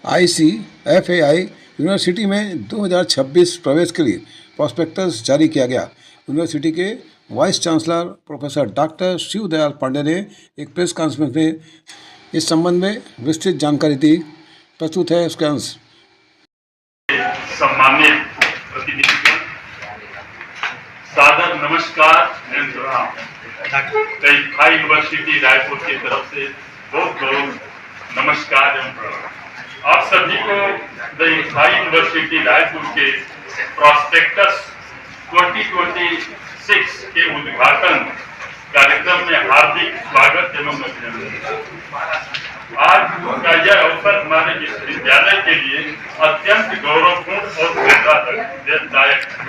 ICFAI university में 2026 प्रवेश के लिए प्रॉस्पेक्टस जारी किया गया। यूनिवर्सिटी के vice chancellor professor doctor Shivdayal Pandey ने एक प्रेस कॉन्फ्रेंस में इस संबंध में विस्तृत जानकारी दी। प्रस्तुत है उसका अंश। सम्मानित प्रतिनिधिगण, सादर नमस्कार एवं प्रणाम। ICFAI यूनिवर्सिटी रायपुर की तरफ से बहुत बहुत नमस्कार एवं प्रणाम। आप सभी को ICFAI यूनिवर्सिटी रायपुर के प्रॉस्पेक्टस 2026 के उद्घाटन कार्यक्रम में हार्दिक स्वागत एवं अभिनंदन। आज का यह अवसर हमारे विश्वविद्यालय के लिए अत्यंत गौरवपूर्ण और प्रेरणादायक है,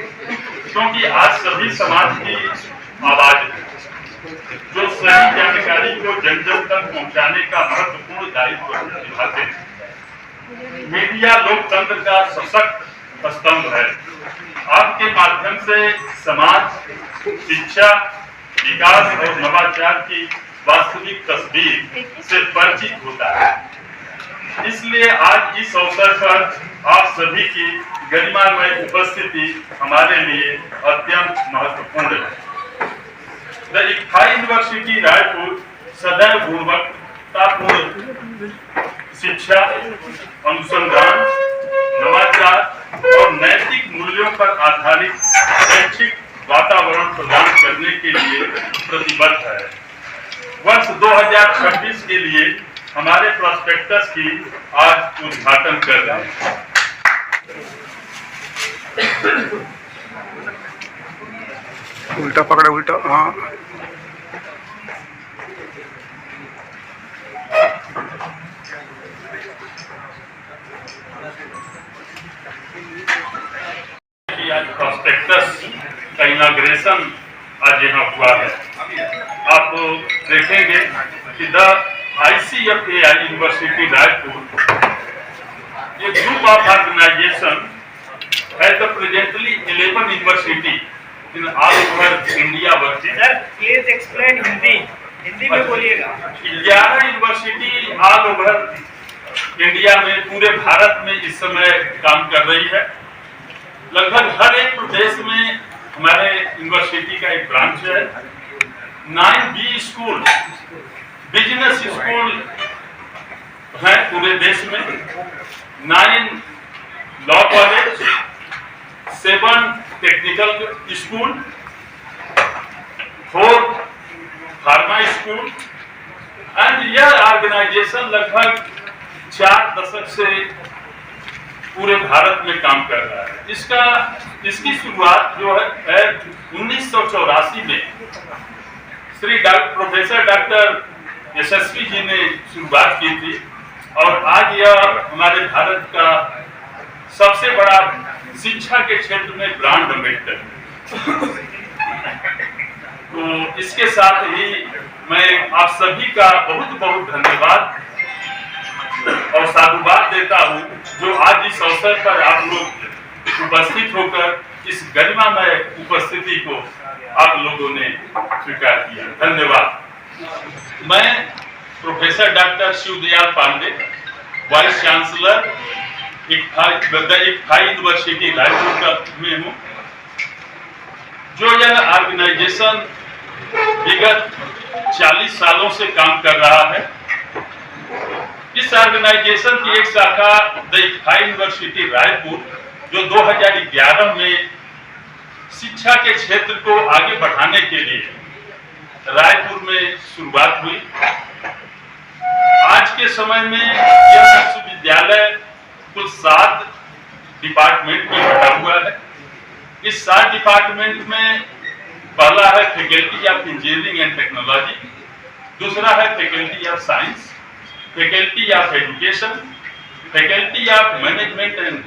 क्योंकि आज सभी समाज की आवाज है जो सही जानकारी को जन जन तक पहुंचाने का महत्वपूर्ण दायित्व निभाते हैं। मीडिया लोकतंत्र का सशक्त स्तंभ है। आपके माध्यम से समाज, शिक्षा, विकास और नवाचार की वास्तविक तस्वीर से परिचित होता है। इसलिए आज इस अवसर पर आप सभी की गरिमामय उपस्थिति हमारे लिए अत्यंत महत्वपूर्ण है। ICFAI यूनिवर्सिटी रायपुर सदैव गुणवत्तापूर्ण शिक्षा, अनुसंधान, नवाचार और नैतिक मूल्यों पर आधारित शैक्षिक वातावरण प्रदान करने के लिए प्रतिबद्ध है। वर्ष 2026 के लिए हमारे प्रॉस्पेक्टस की आज उद्घाटन कर रहे हैं। उल्टा पकड़े, उल्टा, हाँ। आज प्रॉस्पेक्टस का इनॉग्रेशन आज यहाँ हुआ है। आप देखेंगे कि ICFAI यूनिवर्सिटी रायपुर ये ग्रुप ऑफ ऑर्गेनाइजेशन है the presently 11 university in all over India working. Sir please explain Hindi में बोलिएगा। 11 यूनिवर्सिटी ऑल ओवर इंडिया में, पूरे भारत में इस समय काम कर रही है। लगभग हर एक प्रदेश में हमारे यूनिवर्सिटी का एक ब्रांच है। 9 बी स्कूल, बिजनेस स्कूल है पूरे देश में। 9 law college, 7 technical school, 4 pharma school and यह ऑर्गेनाइजेशन लगभग 4 दशक से पूरे भारत में काम कर रहा है। इसकी शुरुआत जो है 1984 में श्री प्रोफेसर डॉक्टर यशस्वी जी ने शुरुआत की थी और आज यह हमारे भारत का सबसे बड़ा शिक्षा के क्षेत्र में ब्रांड एम्बेसडर है। तो इसके साथ ही मैं आप सभी का बहुत बहुत धन्यवाद और साधुवाद देता हूं जो आज इस अवसर पर आप लोग उपस्थित होकर इस गरिमामय उपस्थिति को आप लोगों ने स्वीकार किया। धन्यवाद। मैं professor doctor Shivdayal Pandey, vice chancellor ICFAI university Raipur में हूँ। जो यह ऑर्गेनाइजेशन विगत 40 सालों से काम कर रहा है। इस ऑर्गेनाइजेशन की एक शाखा ICFAI यूनिवर्सिटी रायपुर जो 2011 में शिक्षा के क्षेत्र को आगे बढ़ाने के लिए रायपुर में शुरुआत हुई। आज के समय में यह विश्वविद्यालय कुल 7 डिपार्टमेंट में बटा हुआ है। इस 7 डिपार्टमेंट में पहला है faculty of engineering and technology, दूसरा है faculty of science, faculty of education, faculty of management and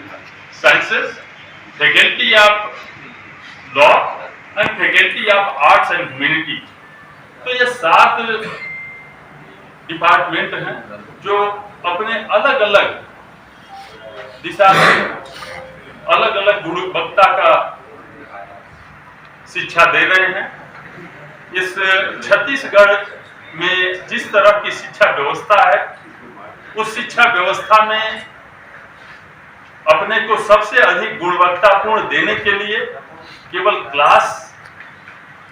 sciences, faculty of law and faculty of arts and humanity. तो ये 7 डिपार्टमेंट हैं जो अपने अलग अलग दिशा में अलग अलग गुणवत्ता का शिक्षा दे रहे हैं। इस छत्तीसगढ़ में जिस तरह की शिक्षा व्यवस्था है, उस शिक्षा व्यवस्था में अपने को सबसे अधिक गुणवत्तापूर्ण देने के लिए केवल क्लास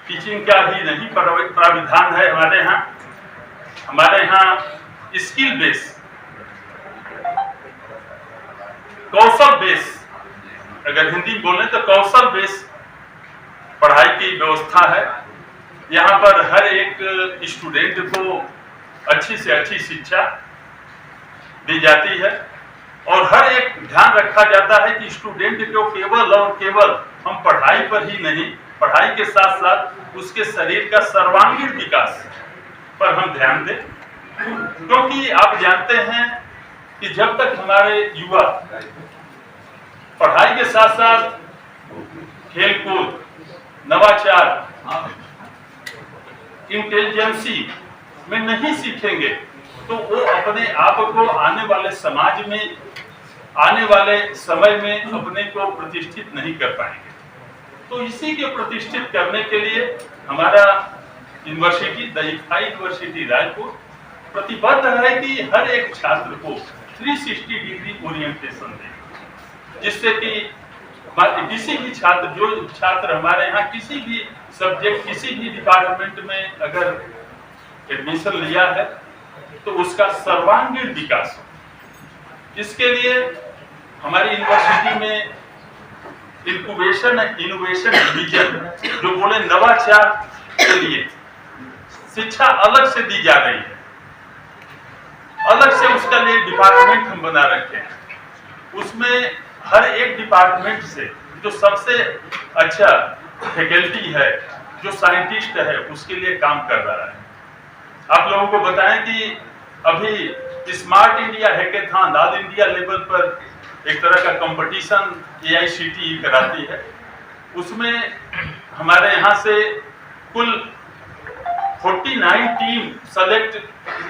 टीचिंग का ही नहीं प्राविधान है हमारे यहाँ स्किल बेस, कौशल बेस, अगर हिंदी बोलें तो कौशल बेस पढ़ाई की व्यवस्था है। यहाँ पर हर एक स्टूडेंट को अच्छी से अच्छी शिक्षा दी जाती है और हर एक ध्यान रखा जाता है कि स्टूडेंट को केवल और केवल हम पढ़ाई पर ही नहीं, पढ़ाई के साथ साथ उसके शरीर का सर्वांगीण विकास पर हम ध्यान दें, क्योंकि आप जानते हैं कि जब तक हमारे युवा पढ़ाई के साथ साथ खेलकूद, नवाचार, इंटेलिजेंसी में नहीं सीखेंगे तो वो अपने आप को आने वाले समाज में, आने वाले समय में अपने को प्रतिष्ठित नहीं कर पाएंगे। तो इसी के प्रतिष्ठित करने के लिए हमारा यूनिवर्सिटी, द इक्फा यूनिवर्सिटी रायपुर प्रतिबद्ध है कि हर एक छात्र को 360 डिग्री ओरिएंटेशन दे, जिससे कि किसी भी छात्र, जो छात्र हमारे यहाँ किसी भी सब्जेक्ट, किसी भी डिपार्टमेंट में अगर एडमिशन लिया है तो उसका सर्वांगीण विकास हो। इसके लिए हमारी यूनिवर्सिटी में इनक्यूबेशन इनोवेशन डिवीजन, जो बोले नवाचार के लिए शिक्षा अलग से दी जा रही है, अलग से उसका लिए डिपार्टमेंट हम बना रखे हैं। उसमें हर एक डिपार्टमेंट से जो सबसे अच्छा फैकल्टी है, जो साइंटिस्ट है, उसके लिए काम कर रहा है। आप लोगों को बताएं कि अभी smart India hackathon all India level पर एक तरह का कंपटीशन AICTE कराती है। उसमें हमारे यहाँ से कुल 49 टीम सेलेक्ट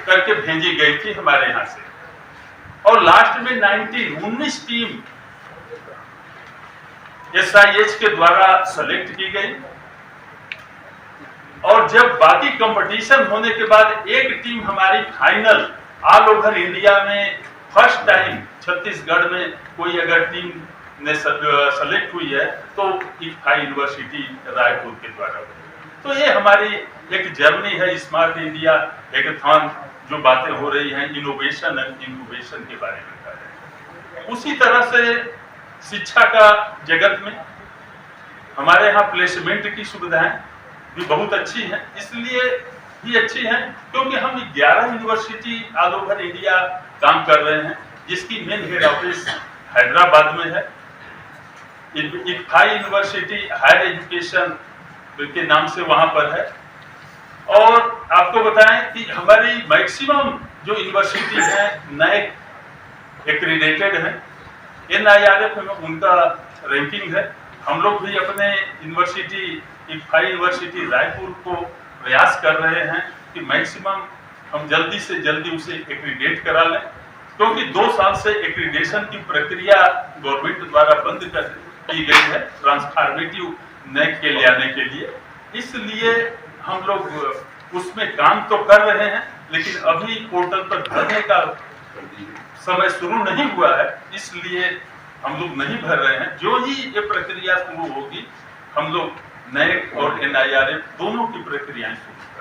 करके भेजी गई थी हमारे यहाँ से, और लास्ट में 19 टीम SIH के द्वारा सेलेक्ट की गई। और जब बाकी कंपटीशन होने के बाद एक टीम हमारी फाइनल ऑल ओवर इंडिया में फर्स्ट टाइम छत्तीसगढ़ में कोई अगर टीम ने सेलेक्ट हुई है तो इक्फा यूनिवर्सिटी रायपुर के द्वारा। तो ये हमारी एक जर्नी है स्मार्ट इंडिया हैकेथॉन, जो बातें हो रही हैं इनोवेशन एंड इनक्यूबेशन के बारे में कर रहे हैं। उसी तरह से शिक्षा का जगत में हमारे यहाँ प्लेसमेंट की सुविधाएं भी बहुत अच्छी है। इसलिए भी अच्छी है क्योंकि हम 11 यूनिवर्सिटी ऑल ओवर इंडिया काम कर रहे हैं, जिसकी मेन हेड ऑफिस हैदराबाद में है। इक्फा यूनिवर्सिटी हायर एजुकेशन के नाम से वहां पर है। और आपको बताएं कि हमारी मैक्सिमम जो यूनिवर्सिटी है नए एक्रीडेटेड है, NIRF में उनका रैंकिंग है। हम लोग भी अपने यूनिवर्सिटी इक्फा यूनिवर्सिटी रायपुर को प्रयास कर रहे हैं कि मैक्सिमम हम जल्दी से जल्दी उसे एक्रीडेट करा लें, क्योंकि 2 साल से एक्रीडेशन की प्रक्रिया गवर्नमेंट द्वारा बंद कर की गई है ट्रांसफॉर्मेटिव NAAC के ले आने के लिए। इसलिए हम लोग उसमें काम तो कर रहे हैं, लेकिन अभी पोर्टल पर भरने का समय शुरू नहीं हुआ है, इसलिए हम लोग नहीं भर रहे हैं। जो ही ये प्रक्रिया शुरू होगी हम लोग NAAC और NIRF दोनों की प्रक्रियाएं शुरू